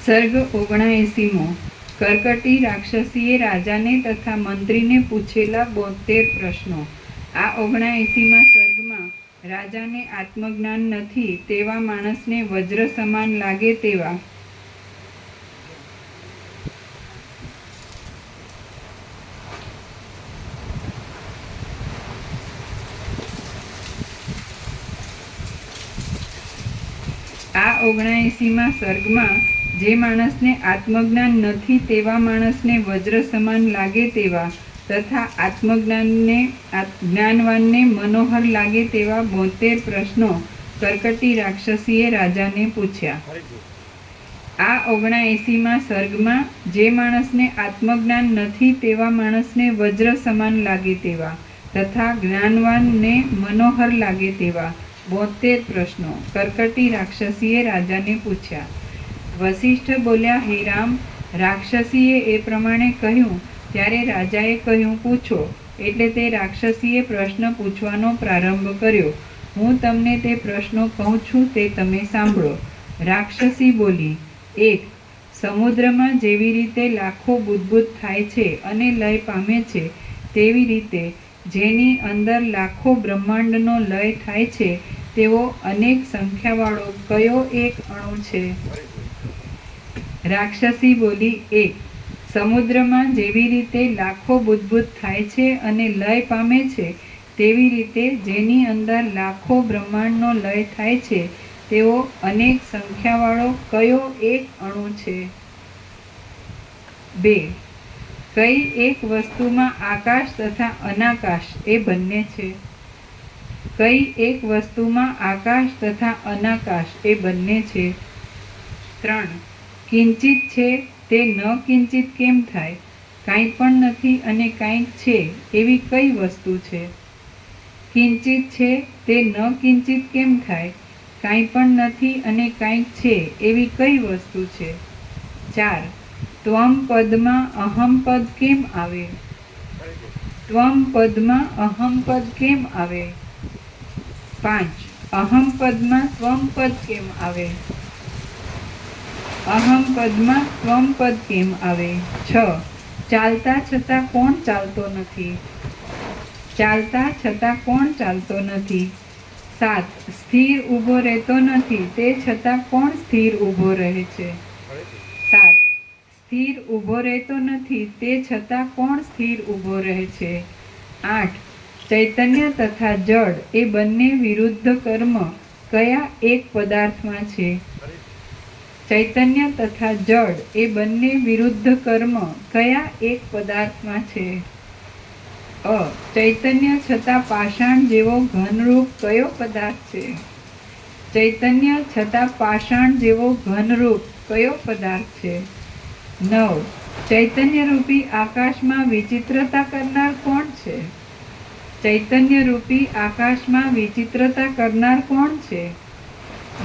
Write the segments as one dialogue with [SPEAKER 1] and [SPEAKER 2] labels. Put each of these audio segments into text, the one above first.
[SPEAKER 1] સર્ગ 79મો. કરકટી રાક્ષસીએ રાજાને તથા મંત્રીને પૂછેલા 72 પ્રશ્નો. આ 79મા સર્ગમાં રાજાને આત્મજ્ઞાન નથી તેવા માણસને વજ્ર સમાન લાગે તેવા આ 79મા સર્ગમાં જે માણસને આત્મજ્ઞાન નથી તેવા માણસને વજ્ર સમાન લાગે તેવા તથા જ્ઞાનવાનને મનોહર લાગે તેવા 72 પ્રશ્નો કરકટી રાક્ષસીએ રાજાને પૂછ્યા. આ 79મા સર્ગમાં જે માણસને આત્મજ્ઞાન નથી તેવા માણસને વજ્ર સમાન લાગે તેવા તથા જ્ઞાનવાનને મનોહર લાગે તેવા 72 પ્રશ્નો કરકટી રાક્ષસીએ રાજાને પૂછ્યા. વસિષ્ઠ બોલ્યા, હે રામ, રાક્ષસીએ એ પ્રમાણે કહ્યું ત્યારે રાજાએ કહ્યું, પૂછો. એટલે તે રાક્ષસીએ પ્રશ્ન પૂછવાનો પ્રારંભ કર્યો. હું તમને તે પ્રશ્નો કહું છું તે તમે સાંભળો. રાક્ષસી બોલી, 1. સમુદ્રમાં જેવી રીતે લાખો બુદબુદ થાય છે અને લય પામે છે તેવી રીતે જેની અંદર લાખો બ્રહ્માંડનો લય થાય છે તેવો અનેક સંખ્યાવાળો કયો એક અણુ છે? રાક્ષસી બોલી, 1. સમુદ્રમાં જેવી રીતે લાખો બુદબુદ થાય છે અને લય પામે છે તેવી રીતે જેની અંદર લાખો બ્રહ્માંડનો લય થાય છે તેવો અનેક સંખ્યાવાળો કયો એક અણુ છે? 2. કઈ એક વસ્તુમાં આકાશ તથા અનાકાશ એ બંને છે? કઈ એક વસ્તુમાં આકાશ તથા અનાકાશ એ બંને છે? 3. કિંચિત છે તે ન કિંચિત કેમ થાય? કાંઈ પણ નથી અને કાંઈક છે એવી કઈ વસ્તુ છે? કિંચિત છે તે ન કિંચિત કેમ થાય? કાંઈ પણ નથી અને કાંઈક છે એવી કઈ વસ્તુ છે? 4. ત્વમ પદમાં અહમ પદ કેમ આવે? ત્વમ પદમાં અહમ પદ કેમ આવે? 5. અહમ પદમાં ત્વમ પદ કેમ આવે? અહમ પદમાં ત્વમ પદ કેમ આવે? 6. ચાલતા છતાં કોણ ચાલતો નથી? ચાલતા છતાં કોણ ચાલતો નથી? 7. સ્થિર ઊભો રહેતો નથી તે છતાં કોણ સ્થિર ઊભો રહે છે? 7. સ્થિર ઊભો રહેતો નથી તે છતાં કોણ સ્થિર ઊભો રહે છે? 8. ચૈતન્ય તથા જડ એ બંને વિરુદ્ધ કર્મ કયા એક પદાર્થમાં છે? ચૈતન્ય તથા જડ એ બંને વિરુદ્ધ કર્મ કયા એક પદાર્થમાં છે? ચૈતન્ય છતાં પાષાણ જેવો ઘનરૂપ કયો પદાર્થ છે? ચૈતન્ય છતાં પાષાણ જેવો ઘનરૂપ કયો પદાર્થ છે? 9. ચૈતન્ય રૂપી આકાશમાં વિચિત્રતા કરનાર કોણ છે? ચૈતન્ય રૂપી આકાશમાં વિચિત્રતા કરનાર કોણ છે?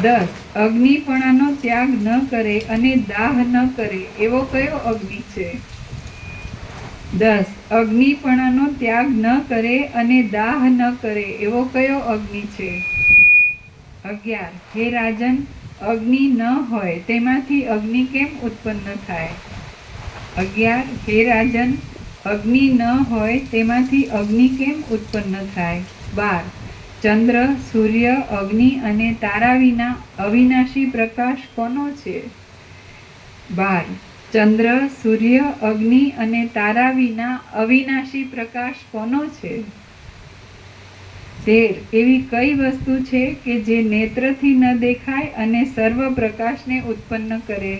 [SPEAKER 1] 10. અગ્નિપણાનો ત્યાગ ન કરે અને દાહ ન કરે એવો કયો અગ્નિ છે? 10. અગ્નિપણાનો ત્યાગ ન કરે અને દાહ ન કરે એવો કયો અગ્નિ છે? 11. હે રાજન, અગ્નિ ન હોય તેમાંથી અગ્નિ કેમ ઉત્પન્ન થાય? 11. હે રાજન, અગ્નિ ન હોય તેમાંથી અગ્નિ કેમ ઉત્પન્ન થાય? 12. ચંદ્ર, સૂર્ય, અગ્નિ અને તારા વિના અવિનાશી પ્રકાશ કોનો છે? 12. ચંદ્ર, સૂર્ય, અગ્નિ અને તારા વિના અવિનાશી પ્રકાશ કોનો છે? 13. એવી કઈ વસ્તુ છે કે જે નેત્રથી ન દેખાય અને સર્વ પ્રકાશને ઉત્પન્ન કરે?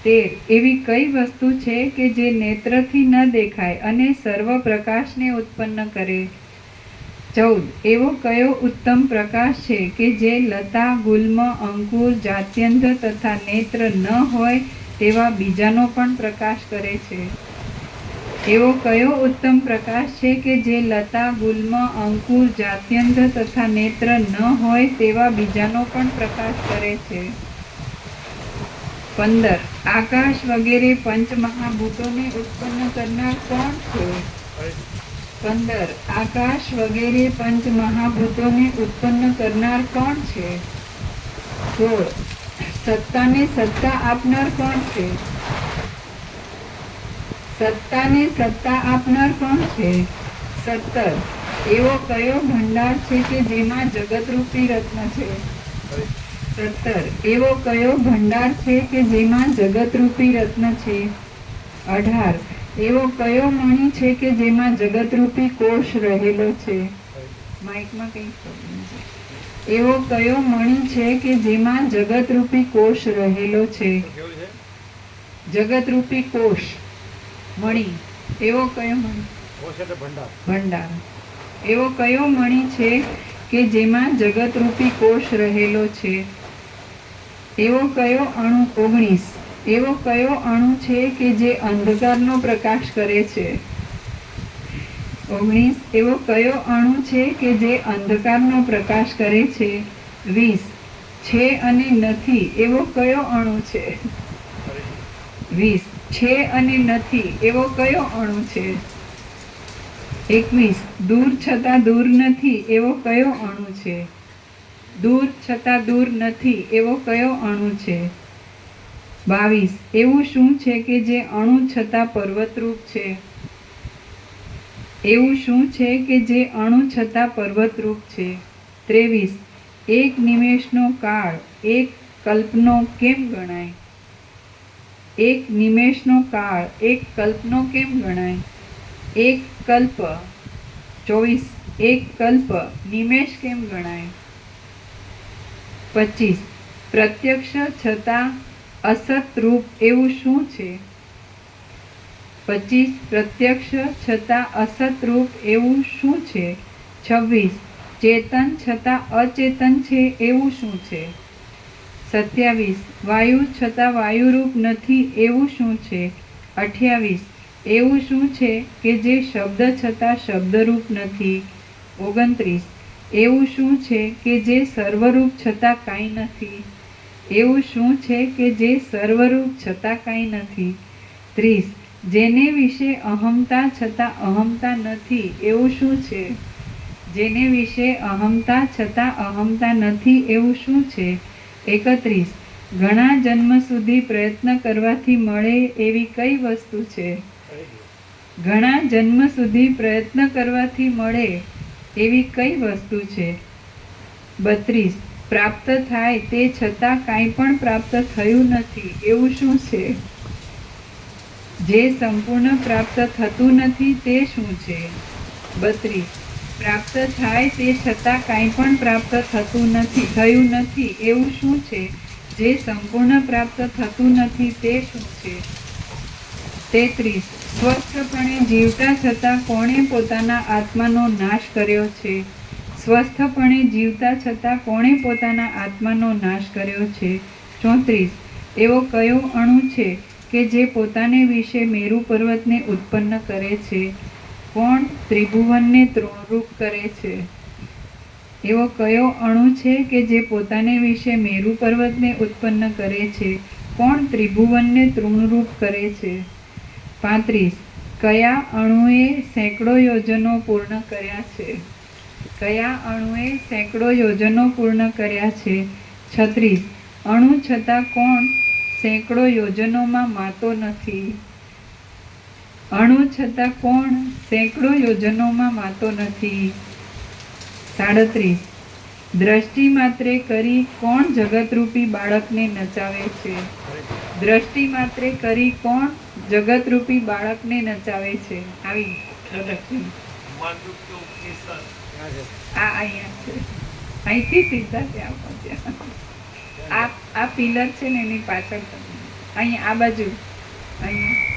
[SPEAKER 1] 13. એવી કઈ વસ્તુ છે કે જે નેત્રથી ન દેખાય અને સર્વ પ્રકાશને ઉત્પન્ન કરે? 14. એવો કયો ઉત્તમ પ્રકાશ છે કે જે લતા, ગુલ્મ, અંકુર, જાત્યંત તથા નેત્ર ન હોય તેવા બીજાનો પણ પ્રકાશ કરે છે? એવો કયો ઉત્તમ પ્રકાશ છે કે જે લતા, ગુલ્મ, અંકુર, જાત્યંત તથા નેત્ર ન હોય તેવા બીજાનો પણ પ્રકાશ કરે છે? 15. આકાશ વગેરે પંચમહાભૂતોને ઉત્પન્ન કરનાર કોણ છે? 15. આકાશ વગેરે પંચમહાભૂતોને ઉત્પન્ન કરનાર કોણ છે? 16. સત્તાને સત્તા આપનાર કોણ છે? સત્તાને સત્તા આપનાર કોણ છે? 17. એવો કયો ભંડાર છે કે જેમાં જગતરૂપી રત્ન છે? 17. એવો કયો ભંડાર છે કે જેમાં જગતરૂપી રત્ન છે? 18. એવો કયો મણિ છે કે જેમાં જગતરૂપી કોષ રહેલો છે? માઇકમાં કંઈ પ્રોબ્લેમ છે? એવો કયો મણિ છે કે જેમાં જગતરૂપી કોષ રહેલો છે? જગતરૂપી કોષ મણિ. એવો કયો મણિ? ભંડાર. એવો કયો મણિ છે કે જેમાં જગતરૂપી કોષ રહેલો છે? એવો કયો અણુ? 19. એવો કયો અણુ છે કે જે અંધકારનો પ્રકાશ કરે છે? 19. એવો કયો અણુ છે કે જે અંધકારનો પ્રકાશ કરે છે? 20. છે અને નથી એવો કયો અણુ છે? 20. છે અને નથી એવો કયો અણુ છે? 21. દૂર છતાં દૂર નથી એવો કયો અણુ છે? દૂર છતાં દૂર નથી એવો કયો અણુ છે? 22. એવું શું છે કે જે અણુ છતાં પર્વતરૂપ છે? એવું શું છે કે જે અણુ છતાં પર્વતરૂપ છે? 23. એક નિમેષનો કાળ એક કલ્પનો કેમ ગણાય? એક નિમેષનો કાળ એક કલ્પનો કેમ ગણાય? એક કલ્પ. 24. એક કલ્પ નિમેષ કેમ ગણાય? 25. પ્રત્યક્ષ છતાં અસત રૂપ એવું શું છે? 25. પ્રત્યક્ષ છતાં અસત રૂપ એવું શું છે? 26. ચેતન છતાં અચેતન છે એવું શું છે? 27. વાયુ છતાં વાયુરૂપ નથી એવું શું છે? 28. એવું શું છે કે જે શબ્દ છતાં શબ્દરૂપ નથી? 29. એવું શું છે કે જે સર્વરૂપ છતાં કાંઈ નથી? એવું શું છે કે જે સર્વરૂપ છતાં કાંઈ નથી? 30. જેને વિશે અહમતા છતાં અહમતા નથી એવું શું છે? જેને વિશે અહમતા છતાં અહમતા નથી એવું શું છે? 31. ઘણા જન્મ સુધી પ્રયત્ન કરવાથી મળે એવી કઈ વસ્તુ છે? ઘણા જન્મ સુધી પ્રયત્ન કરવાથી મળે એવી કઈ વસ્તુ છે? 32. પ્રાપ્ત થાય તે છતાં કાંઈ પણ પ્રાપ્ત થયું નથી એવું શું છે? જે સંપૂર્ણ પ્રાપ્ત થતું નથી તે શું છે? 32. પ્રાપ્ત થાય તે છતાં કાંઈ પણ પ્રાપ્ત થયું નથી એવું શું છે? જે સંપૂર્ણ પ્રાપ્ત થતું નથી તે શું છે? 33. સ્વસ્થપણે જીવતા છતાં કોણે પોતાના આત્માનો નાશ કર્યો છે? સ્વસ્થપણે જીવતા છતાં કોણે પોતાના આત્માનો નાશ કર્યો છે? 34. એવો કયો અણુ છે કે જે પોતાને વિશે મેરુ પર્વતને ઉત્પન્ન કરે છે? કોણ ત્રિભુવનને તૃણરૂપ કરે છે? એવો કયો અણુ છે કે જે પોતાને વિશે મેરુ પર્વતને ઉત્પન્ન કરે છે? કોણ ત્રિભુવનને તૃણરૂપ કરે છે? 35. કયા અણુએ સેંકડો યોજનો પૂર્ણ કર્યા છે? કયા અણુએ સેંકડો યોજનો પૂર્ણ કર્યા છે? 36. અણુ છતાં કોણ સેંકડો યોજનોમાં માતો નથી? અણુ છતાં કોણ સેંકડો યોજનોમાં માતો નથી? 37. દ્રષ્ટિ માત્રે કરી કોણ જગતરૂપી બાળકને નચાવે છે? દ્રષ્ટિ માત્રે કરી કોણ જગતરૂપી બાળકને નચાવે છે? આવી introduction. અહીંયા છે. અહીંથી સીધા ત્યાં પહોંચ્યા. આ પિલર છે ને એની પાછળ અહીંયા આ બાજુ અહીંયા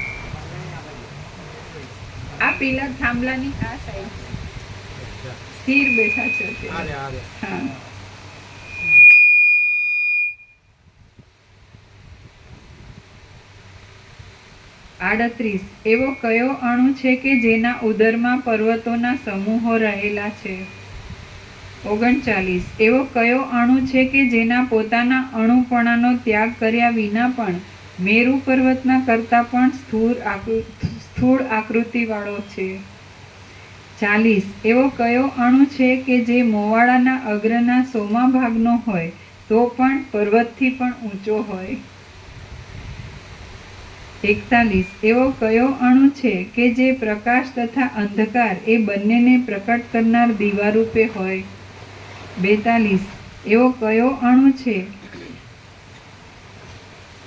[SPEAKER 1] આ પિલર થાંભલાની આ સાઈડ સ્થિર બેઠા છે. હા. 38. એવો કયો અણુ છે કે જેના ઉદરમાં પર્વતોના સમૂહો રહેલા છે? 39. એવો કયો અણુ છે કે જેના પોતાના અણુપણાનો ત્યાગ કર્યા વિના પણ મેરુ પર્વતના કરતાં પણ સ્થૂળ આકૃતિવાળો છે? 40. એવો કયો અણુ છે કે જે મોવાડાના અગ્રના 100મા ભાગનો હોય તો પણ પર્વતથી પણ ઊંચો હોય. 41. એવો કયો અણુ છે કે જે પ્રકાશ તથા અંધકાર એ બંનેને પ્રકટ કરનાર દીવા રૂપે હોય? 42. એવો કયો અણુ છે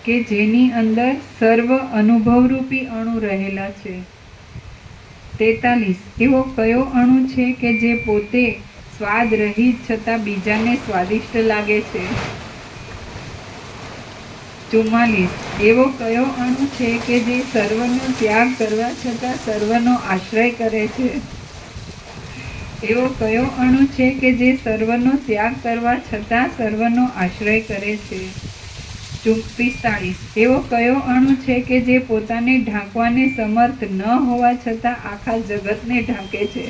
[SPEAKER 1] કે જેની અંદર સર્વ અનુભવરૂપી અણુ રહેલા છે? 43. એવો કયો અણુ છે કે જે પોતે સ્વાદ રહિત છતાં બીજાને સ્વાદિષ્ટ લાગે છે? 44. એવો કયો અણુ છે કે જે સર્વનો ત્યાગ કરવા છતાં સર્વનો આશ્રય કરે છે? એવો કયો અણુ છે કે જે સર્વનો ત્યાગ કરવા છતાં સર્વનો આશ્રય કરે છે? 45. એવો કયો અણુ છે કે જે પોતાને ઢાંકવાને સમર્થ ન હોવા છતાં આખા જગતને ઢાંકે છે?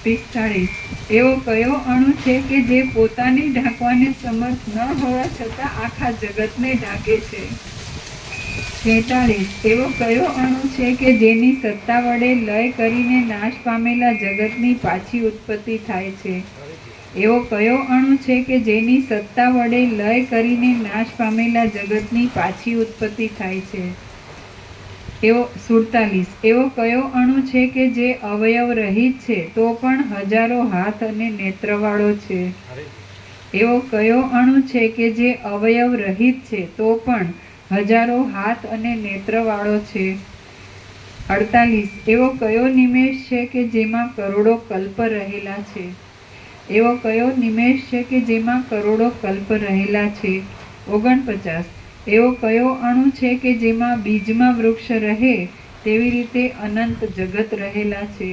[SPEAKER 1] 45. એવો કયો અણુ છે કે જે પોતાને ઢાંકવાને સમર્થ ન હોવા છતાં આખા જગતને ઢાંકે છે? 46. એવો કયો અણુ છે કે જેની સત્તા વડે લય કરીને નાશ પામેલા જગતની પાછી ઉત્પત્તિ થાય છે? એવો કયો અણુ છે કે જેની સત્તા વડે લય કરીને નાશ પામેલા જગતની પાછી ઉત્પત્તિ થાય છે? 47. એવો કયો અણુ છે કે જે અવયવ રહિત છે તો પણ હજારો હાથ અને નેત્રવાળો છે? એવો કયો અણુ છે કે જે અવયવ રહિત છે તો પણ હજારો હાથ અને નેત્રવાળો છે? 48. એવો કયો નિમેષ છે કે જેમાં કરોડો કલ્પ રહેલા છે? એવો કયો નિમેષ છે કે જેમાં કરોડો કલ્પ રહેલા છે? 49. એવો કયો અણુ છે કે જેમાં બીજમાં વૃક્ષ રહે તેવી રીતે અનંત જગત રહેલા છે?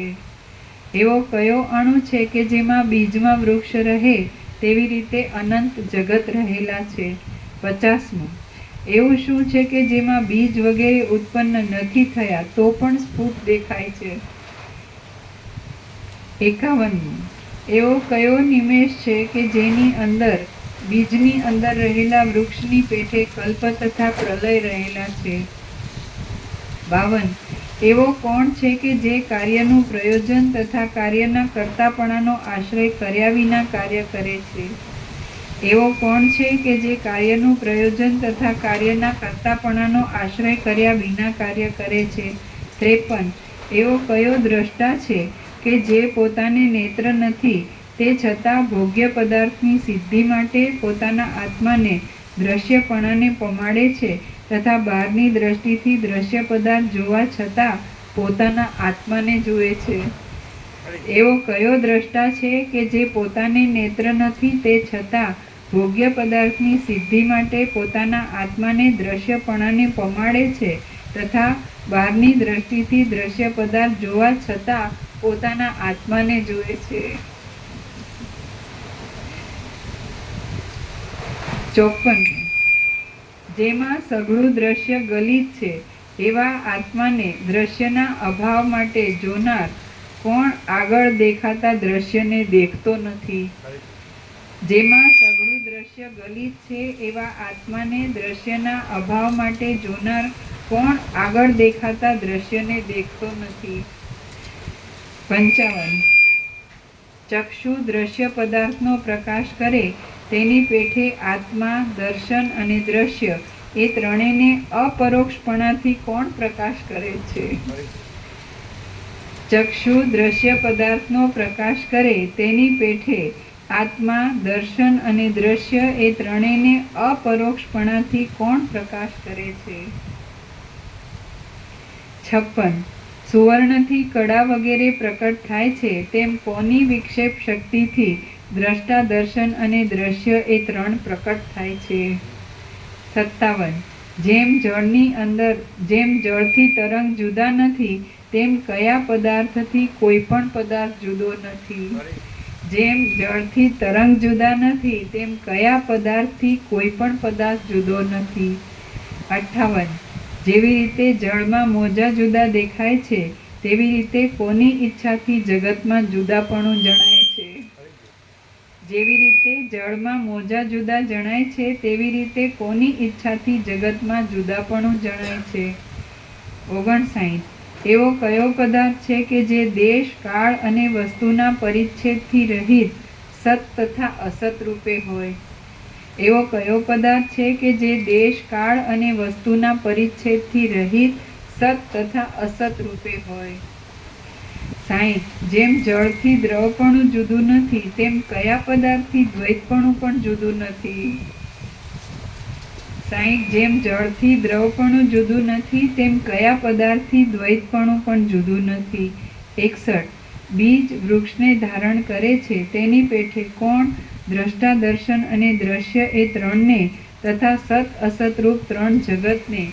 [SPEAKER 1] એવો કયો અણુ છે કે જેમાં બીજમાં વૃક્ષ રહે તેવી રીતે અનંત જગત રહેલા છે? 50. એવું શું છે કે જેમાં બીજ વગેરે ઉત્પન્ન નથી થયા તો પણ સ્ફુટ દેખાય છે? 51. એવો કયો નિમેષ છે કે જેની અંદર બીજની અંદર રહેલા વૃક્ષની પેઠે કલ્પ તથા પ્રલય રહેલા છે? 52. એવો કોણ છે કે જે કાર્યનું પ્રયોજન તથા કાર્યના કર્તાપણાનો આશ્રય કર્યા વિના કાર્ય કરે છે? એવો કોણ છે કે જે કાર્યનું પ્રયોજન તથા કાર્યના કર્તાપણાનો આશ્રય કર્યા વિના કાર્ય કરે છે? 53. એવો કયો દ્રષ્ટા છે કે જે પોતાને નેત્ર નથી તે છતાં ભોગ્ય પદાર્થની સિદ્ધિ માટે પોતાના આત્માને દ્રશ્યપણાને પમાડે છે તથા બહારની દ્રષ્ટિથી દ્રશ્ય પદાર્થ જોવા છતાં પોતાના આત્માને જુએ છે? એવો કયો દ્રષ્ટા છે કે જે પોતાને નેત્ર નથી તે છતાં ભોગ્ય પદાર્થની સિદ્ધિ માટે પોતાના આત્માને દ્રશ્યપણાને પમાડે છે તથા બહારની દ્રષ્ટિથી દ્રશ્ય પદાર્થ જોવા છતાં પોતાના આત્માને જુએ છે? 54. જેમાં સઘળું દ્રશ્ય ગલિત છે એવા આત્માને દ્રશ્યના અભાવ માટે જોનાર કોણ આગળ દેખાતા દ્રશ્યને દેખતો નથી? જેમાં સઘળું દ્રશ્ય ગલિત છે એવા આત્માને દ્રશ્યના અભાવ માટે જોનાર કોણ આગળ દેખાતા દ્રશ્યને દેખતો નથી? 55. ચક્ષુ દ્રશ્ય પદાર્થનો પ્રકાશ કરે તેની પેઠે આત્મા, દર્શન અને દ્રશ્ય એ ત્રણેયને અપરોક્ષપણાથી કોણ પ્રકાશ કરે છે? ચક્ષુ દ્રશ્ય પદાર્થનો પ્રકાશ કરે તેની પેઠે આત્મા, દર્શન અને દ્રશ્ય એ ત્રણેયને અપરોક્ષપણાથી કોણ પ્રકાશ કરે છે? 56. સુવર્ણથી કડા વગેરે પ્રકટ થાય છે તેમ કોની વિક્ષેપ શક્તિથી દ્રષ્ટા, દર્શન અને દ્રશ્ય એ ત્રણ પ્રકટ થાય છે? 57. જેમ જળથી તરંગ જુદા નથી તેમ કયા પદાર્થથી કોઈ પણ પદાર્થ જુદો નથી? જેમ જળથી તરંગ જુદા નથી તેમ કયા પદાર્થથી કોઈ પણ પદાર્થ જુદો નથી? 58. જેવી રીતે જળમાં મોજા જુદા દેખાય છે તેવી રીતે કોની ઈચ્છાથી જગતમાં જુદાપણું જણાય છે? જેવી રીતે જળમાં મોજા જુદા જણાય છે તેવી રીતે કોની ઈચ્છાથી જગતમાં જુદાપણું જણાય છે? 59. એવો કયો પદાર્થ છે કે જે દેશ, કાળ અને વસ્તુના પરિચ્છેદથી રહિત સત તથા અસત રૂપે હોય? એવો કયો પદાર્થ છે કે જે દેશ, કાળ અને વસ્તુના પરિચ્છેદથી રહિત સત તથા અસત રૂપે હોય? 60. જેમ જળથી દ્રવપણું જુદું નથી, તેમ કયા પદાર્થથી દ્વૈતપણું પણ જુદું નથી? 60. જેમ જળથી દ્રવપણું જુદું નથી, તેમ કયા પદાર્થથી દ્વૈતપણું પણ જુદું નથી? 61. બીજ વૃક્ષને ધારણ કરે છે, તેની પેઠે કોણ દ્રષ્ટા, દર્શન અને દ્રશ્ય એ ત્રણને તથા સત અસત રૂપ ત્રણ જગતને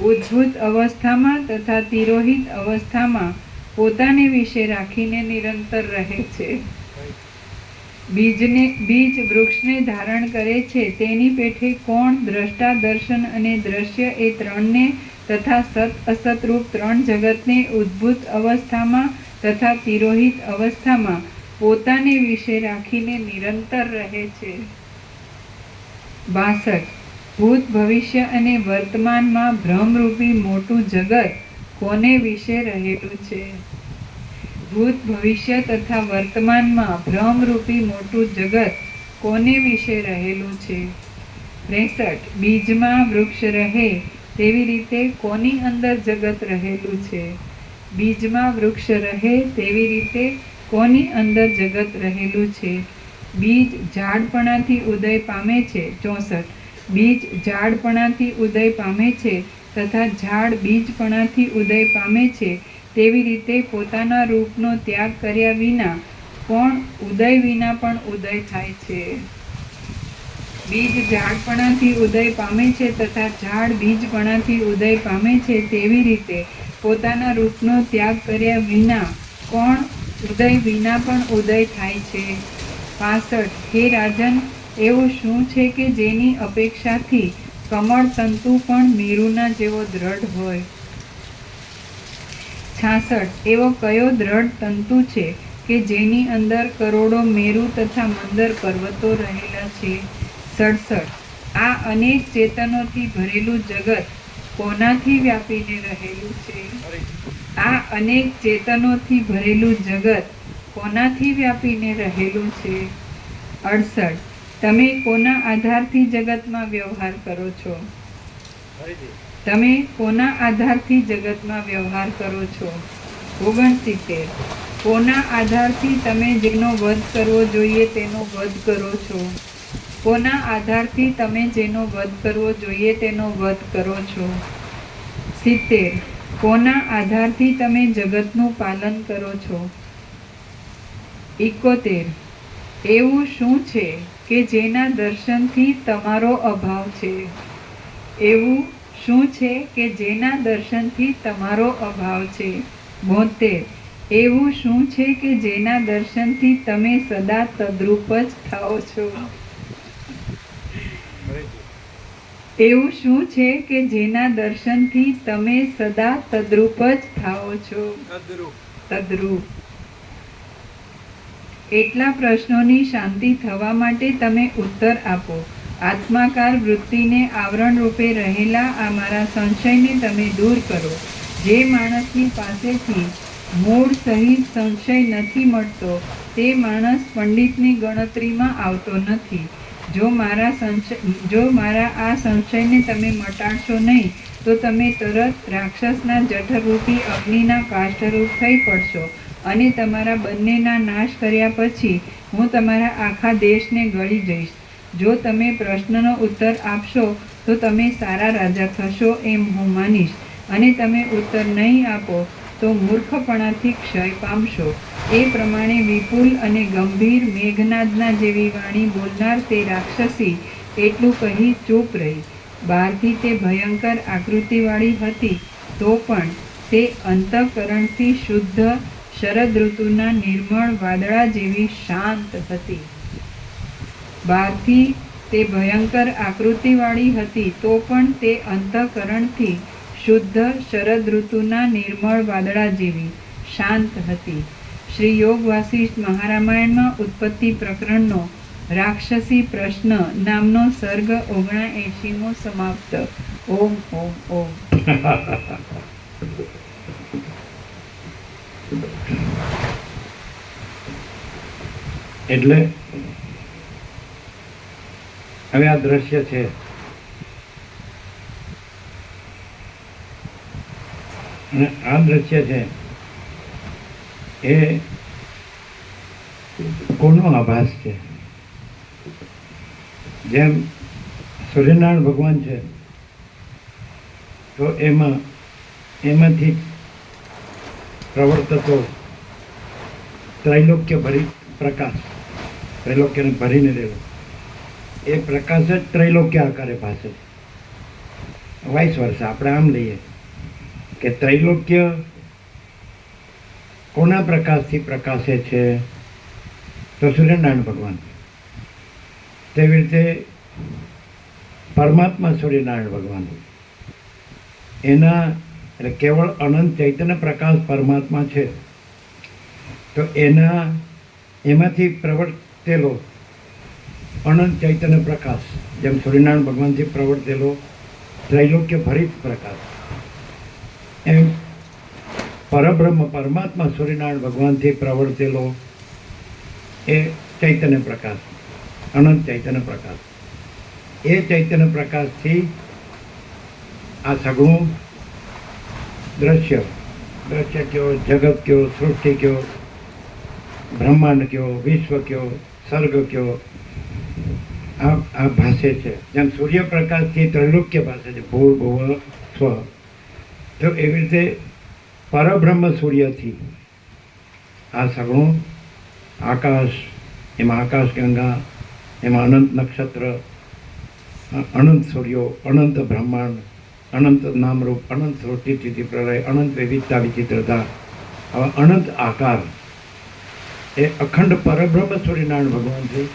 [SPEAKER 1] ઉદ્ભુત અવસ્થામાં તથા તિરોહિત અવસ્થામાં પોતાને વિશે રાખીને નિરંતર રહે છે? બીજ વૃક્ષને ધારણ કરે છે, તેની પેઠે કોણ દ્રષ્ટા, દર્શન અને દ્રશ્ય એ ત્રણને તથા સત અસત રૂપ ત્રણ જગતને ઉદ્ભુત અવસ્થામાં તથા તિરોહિત અવસ્થામાં પોતાને વિશે રાખીને નિરંતર રહે છે? 62. ભૂત, ભવિષ્ય અને વર્તમાનમાં ભ્રમરૂપી મોટું જગત કોને વિશે રહેલું છે? ભૂત, ભવિષ્ય તથા વર્તમાનમાં ભ્રમરૂપી મોટું જગત કોને વિશે રહેલું છે? 63. બીજમાં વૃક્ષ રહે તેવી રીતે કોની અંદર જગત રહેલું છે? બીજમાં વૃક્ષ રહે તેવી રીતે કોની અંદર જગત રહેલું છે? બીજ ઝાડપણાથી ઉદય પામે છે. 64. બીજ ઝાડપણાથી ઉદય પામે છે તથા ઝાડ બીજપણાથી ઉદય પામે છે, તેવી રીતે પોતાના રૂપનો ત્યાગ કર્યા વિના કોણ ઉદય વિના પણ ઉદય થાય છે? બીજ ઝાડપણાથી ઉદય પામે છે તથા ઝાડ બીજપણાથી ઉદય પામે છે, તેવી રીતે પોતાના રૂપનો ત્યાગ કર્યા વિના કોણ ઉદય વિના પણ ઉદય થાય છે? 65. હે રાજન, એવું શું છે કે જેની અપેક્ષાથી કમળ તંતુ પણ મેરુના જેવો દ્રઢ હોય? 66. એવો કયો દ્રઢ તંતુ છે કે જેની અંદર કરોડો મેરુ તથા મંદર પર્વતો રહેલા છે? 67. આ અનેક ચેતનોથી ભરેલું જગત કોનાથી વ્યાપીને રહેલું છે? આ અનેક ચેતનોથી ભરેલું જગત કોનાથી વ્યાપીને રહેલું છે? 68. તમે કોના આધારથી જગતમાં વ્યવહાર કરો છો? તમે કોના આધારથી જગતમાં વ્યવહાર કરો છો? 69. કોના આધારથી તમે જેનો વધ કરવો જોઈએ તેનો વધ કરો છો? કોના આધારથી તમે જેનો વધ કરવો જોઈએ તેનો વધ કરો છો? 70. કોના આધારથી તમે જગતનું પાલન કરો છો? 71. એવું શું છે કે જેના દર્શનથી તમારો અભાવ છે? એવું શું છે કે જેના દર્શનથી તમારો અભાવ છે? 72. એવું શું છે કે જેના દર્શનથી તમે સદા તદ્રૂપ જ થાઓ છો? એવું શું છે કે જેના દર્શનથી તમે સદા તદ્રૂપ જ થાઓ છો? તદ્રૂપ. એટલા પ્રશ્નોની શાંતિ થવા માટે તમે ઉત્તર આપો. આત્માકાર વૃત્તિને આવરણ રૂપે રહેલા આ મારા સંશયને તમે દૂર કરો. જે માણસની પાસેથી મૂળ સહિત સંશય નથી મળતો તે માણસ પંડિતની ગણતરીમાં આવતો નથી. જો મારા આ સંશયને તમે મટાડશો નહીં તો તમે તરત રાક્ષસના જઠરરૂપી અગ્નિના કાષ્ઠરૂપ થઈ પડશો અને તમારા બંનેના નાશ કર્યા પછી હું તમારા આખા દેશને ગળી જઈશ. જો તમે પ્રશ્નનો ઉત્તર આપશો તો તમે સારા રાજા થશો એમ હું માનીશ, અને તમે ઉત્તર નહીં આપો તો મૂર્ખપણાથી ક્ષય પામશો. એ પ્રમાણે વિપુલ અને ગંભીર મેઘનાદના જેવી વાણી બોલનાર તે રાક્ષસી એટલું કહી ચૂપ રહી. બહારથી તે ભયંકર આકૃતિવાળી હતી તો પણ તે અંતઃકરણથી શુદ્ધ શરદ ઋતુના નિર્મળ વાદળા જેવી શાંત હતી. બહારથી તે ભયંકર આકૃતિવાળી હતી તો પણ તે અંતઃકરણથી શુદ્ધ શરદ ઋતુના નિર્મળ વાદળા જેવી શાંત હતી. શ્રી યોગ વાસિષ્ઠ મહારામાયણમાં ઉત્પત્તિ પ્રકરણનો રાક્ષસી પ્રશ્ન નામનો સર્ગ 79મો સમાપ્ત. ઓમ ઓમ ઓમ.
[SPEAKER 2] એટલે હવે આ દ્રશ્ય છે, અને આ દ્રશ્ય છે એ કોનો આભાસ છે? જેમ સૂર્યનારાયણ ભગવાન છે તો એમાંથી પ્રવર્તતો ત્રૈલોક્ય ભરી પ્રકાશ, ત્રૈલોક્યને ભરીને રહેલો એ પ્રકાશ જ ત્રૈલોક્ય આકારે ભાસે. વાઇસ વર્ષા આપણે આમ લઈએ કે ત્રૈલોક્ય કોના પ્રકાશથી પ્રકાશે છે? તો સૂર્યનારાયણ ભગવાન. તેવી રીતે પરમાત્મા સૂર્યનારાયણ ભગવાન, એના એટલે કેવળ અનંત ચૈતન્ય પ્રકાશ પરમાત્મા છે, તો એમાંથી પ્રવર્તેલો અનંત ચૈતન્ય પ્રકાશ, જેમ સૂર્યનારાયણ ભગવાનથી પ્રવર્તેલો ત્રૈલોક્ય ભરિત પ્રકાશ, એમ પરબ્રહ્મ પરમાત્મા સૂર્યનારાયણ ભગવાનથી પ્રવર્તેલો એ ચૈતન્ય પ્રકાશ, અનંત ચૈતન્ય પ્રકાશ. એ ચૈતન્ય પ્રકાશથી આ સગળું દ્રશ્ય કયો, જગત કયો, સૃષ્ટિ કયો, બ્રહ્માંડ કયો, વિશ્વ કયો, સર્ગ કયો, આ ભાષે છે. જેમ સૂર્યપ્રકાશથી ત્રૈલોક્ય ભાષે છે, ભૂર ભુવ સ્વ, તો એવી રીતે પરબ્રહ્મ સૂર્યથી આ સગળું આકાશ, એમાં આકાશગંગા, એમાં અનંત નક્ષત્ર, અનંત સૂર્યો, અનંત બ્રહ્માંડ, અનંત નામરૂપ, અનંત સૃષ્ટિ સ્થિતિ પ્રલય, અનંત વિવિધતા વિચિત્રતા, આવા અનંત આકાર એ અખંડ પરબ્રહ્મ સૂર્યનારાયણ ભગવાનથી,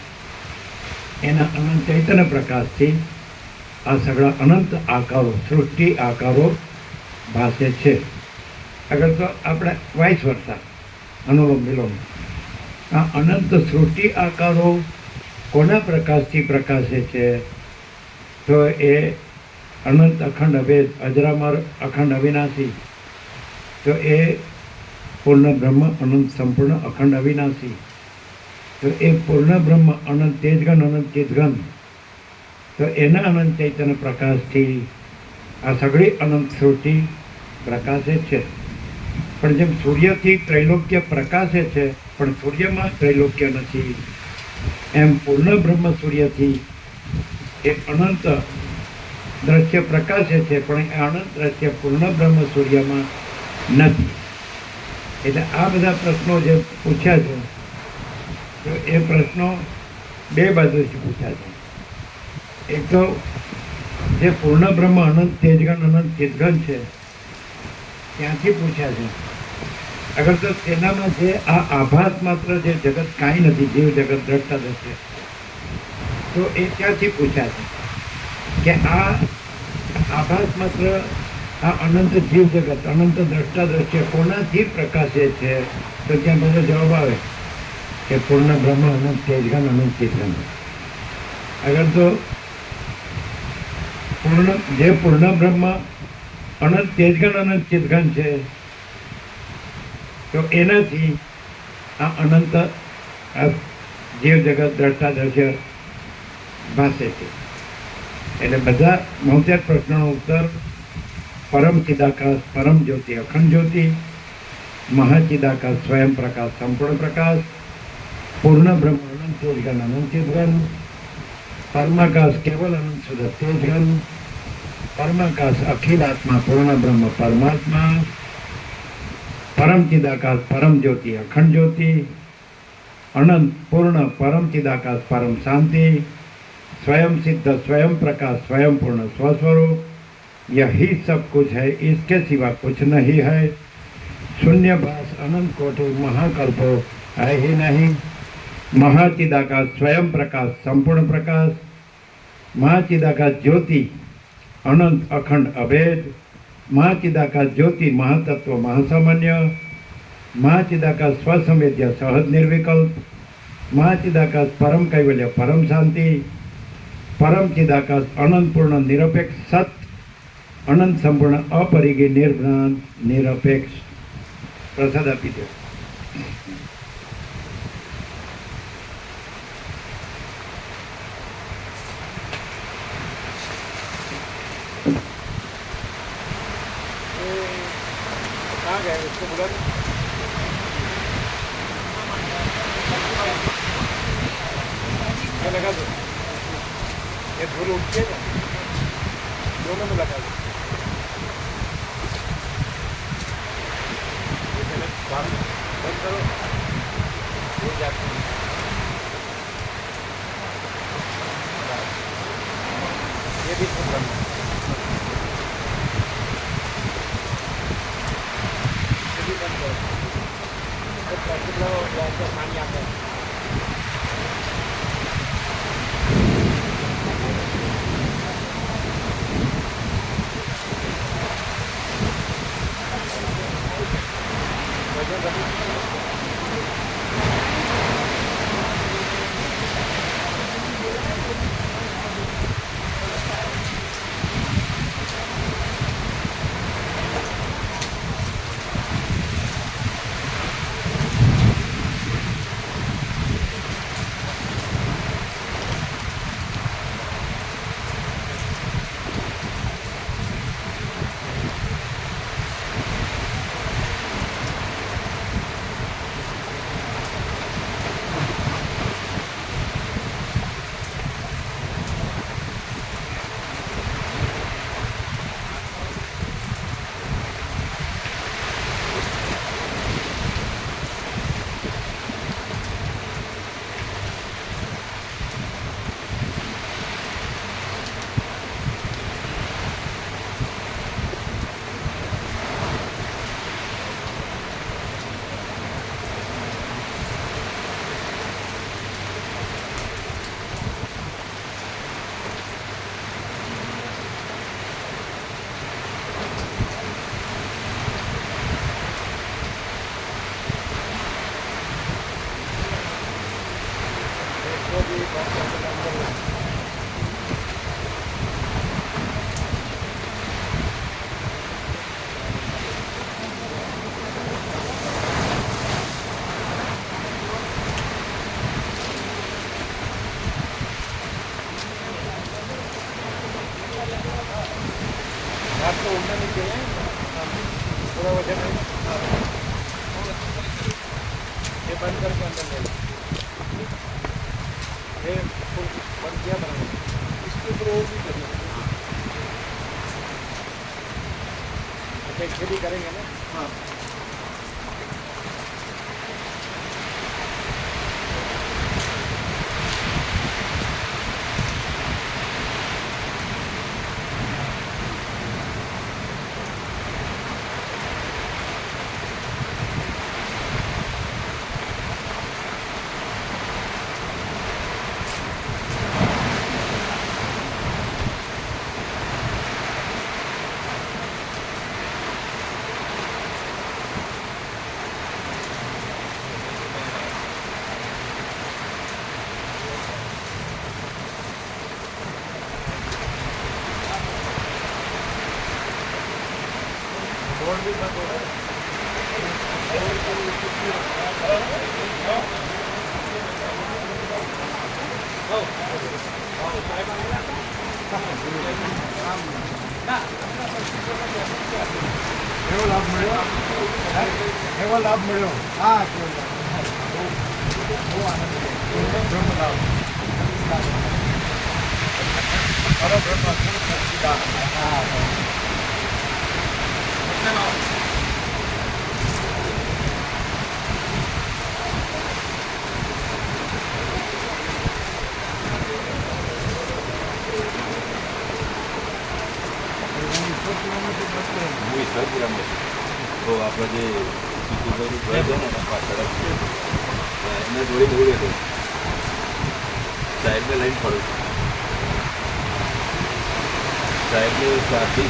[SPEAKER 2] એના અનંત ચૈતન્ય પ્રકાશથી આ સગળા અનંત આકારો, સૃષ્ટિ આકારો ભાસે છે. આગળ તો આપણે વાઇસ વર્ષા, અનુલોમ વિલોમ, આ અનંત સૃષ્ટિ આકારો કોના પ્રકાશથી પ્રકાશે છે? તો એ અનંત અખંડ અભેદ, અજરામર, અખંડ અવિનાશી, તો એ પૂર્ણ બ્રહ્મ, અનંત સંપૂર્ણ અખંડ અવિનાશી, તો એ પૂર્ણ બ્રહ્મ, અનંત તેજગન, અનંત ચિદગન, તો એના અનંત ચૈતન્ય પ્રકાશથી આ સગળી અનંત સૃષ્ટિ પ્રકાશે છે. પણ જેમ સૂર્યથી ત્રૈલોક્ય પ્રકાશે છે, પણ સૂર્યમાં ત્રૈલોક્ય નથી, એમ પૂર્ણ બ્રહ્મ સૂર્યથી એ અનંત દ્રશ્ય પ્રકાશે છે, પણ એ અનંત દ્રશ્ય પૂર્ણ બ્રહ્મ સૂર્યમાં નથી. એટલે આ બધા પ્રશ્નો જે પૂછ્યા છે, તો એ પ્રશ્નો બે બાજુથી પૂછ્યા છે. એક તો જે પૂર્ણ બ્રહ્મ અનંત તેજગન, અનંત ચિદગન છે, ત્યાંથી પૂછ્યા છે. અગર તો તેનામાં જે આ આભાસ માત્ર જે જગત કાંઈ નથી, જીવ જગત દ્રષ્ટા દ્રશ્ય, તો એ ત્યાંથી પૂછ્યા છે કે આ આભાસ માત્ર, આ અનંત જીવ જગત, અનંત દ્રષ્ટા દ્રશ્ય કોનાથી પ્રકાશે છે? તો ત્યાં બધો જવાબ આવે કે પૂર્ણ બ્રહ્મ, અનંત તેજગન, અનંત ચિદગન. અગર તો જે પૂર્ણ બ્રહ્મ, અનંત તેજગન, અનંત ચિદગન છે, તો એનાથી આ અનંત જીવ જગત દ્રષ્ટા દ્રશ્ય ભાસે છે. એટલે બધા 72 પ્રશ્નોનો ઉત્તર પરમ ચિદાકાશ, પરમ જ્યોતિ, અખંડ જ્યોતિ, મહાચિદાકાશ, સ્વયં પ્રકાશ, સંપૂર્ણ પ્રકાશ, પૂર્ણ બ્રહ્મ, અનંત તેજગન, અનંત ચિદગન, પરમાકાશ, કેવલ અનંત શુદ્ધ તેજગન, પરમાકાશ, અખિલ આત્મા, પૂર્ણ બ્રહ્મ, પરમાત્મા, પરમ ચિદાકાશ, પરમ જ્યોતિ, અખંડ જ્યોતિ, अनंत पूर्ण परम चिदाकाश परम शांति स्वयं सिद्ध स्वयं प्रकाश स्वयं पूर्ण स्वस्वरूप यही सब कुछ है, इसके सिवा कुछ नहीं है। शून्य भास अनंत कोटि महाकल्पो है ही नहीं। महाचिदाकाश स्वयं प्रकाश संपूर्ण प्रकाश, महाचिदाकाश ज्योति अनंत अखंड अभेद, महाचिदाकाश ज्योति महातत्व महासामान्य, महाचिदाकाश स्वसंवेद्य सहज निर्विकल्प, महाचिदाकाश परम कैवल्य परम शांति, परम चिदाकाश अनंत पूर्ण निरपेक्ष सत, अनंत संपूर्ण अपरिगी निर्भ्रांत निरपेक्ष। प्रसाद आपी दो।
[SPEAKER 3] कहाँ गए उसको बुला दो। ये लगा दो, ये धूल उठती है ना, दोनों में लगा दो। ये पहले बंद करो, ये जाते हैं। ये भी बंद करो, ये भी बंद करो। तो प्लास्टिक लगाओ, प्लास्टिक पानी आता है। आपको उड़ना नहीं चाहिए, पूरा वजन है। ये बंद करके अंदर ले लो, ये फुल बंद किया बना, इसके ऊपर और भी करना। अच्छा खेती करेंगे ना। हाँ रोड भी बंद हो रहा है। એવો લાભ મળ્યો, એવો લાભ મળ્યો. હા બહુ આનંદ થયો.
[SPEAKER 4] હું 100 કિલોમીટર તો આપણે જે સિટીભાઈનું ઘર છે ને એના પાછળ જ છે. એના જોડે દોડ્યો હતો, સાહેબને લઈને ફરું છું. સાહેબને સાથી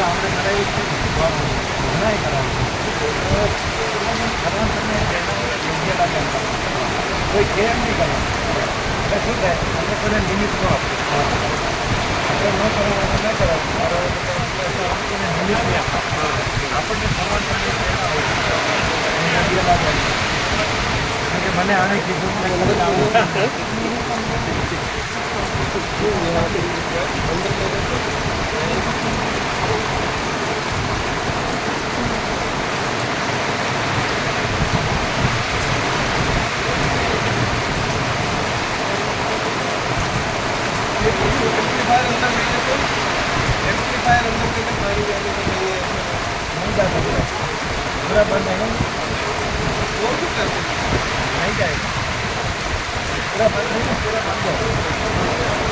[SPEAKER 3] આપણે કરાવી છે ઘણા કરાવે કરવાનું તમે યોગ્ય લાગે કોઈ કેર નહીં કરવાનું એટલે શું થાય આપણે કોઈને લિમિટ ન આપે આપણે ન કરવાનું ન કરાવવું લિમિટ નહીં આપે આપણને કરવાનું યોગ્ય લાગે કે મને આને કીધું बराबर नहीं जाएगा पूरा बंद नहीं पूरा बंद हो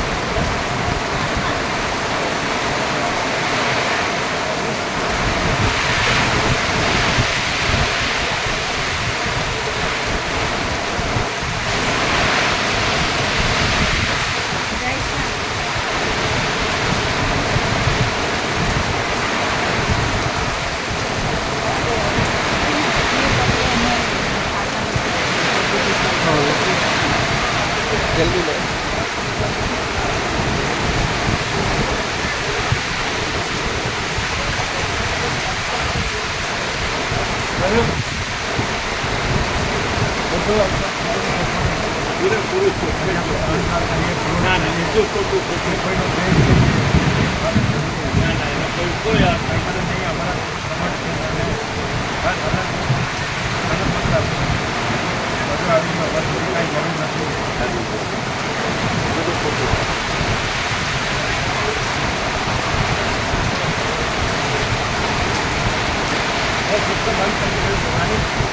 [SPEAKER 3] जल्दी ले पूरे पूरे कोई बंद करके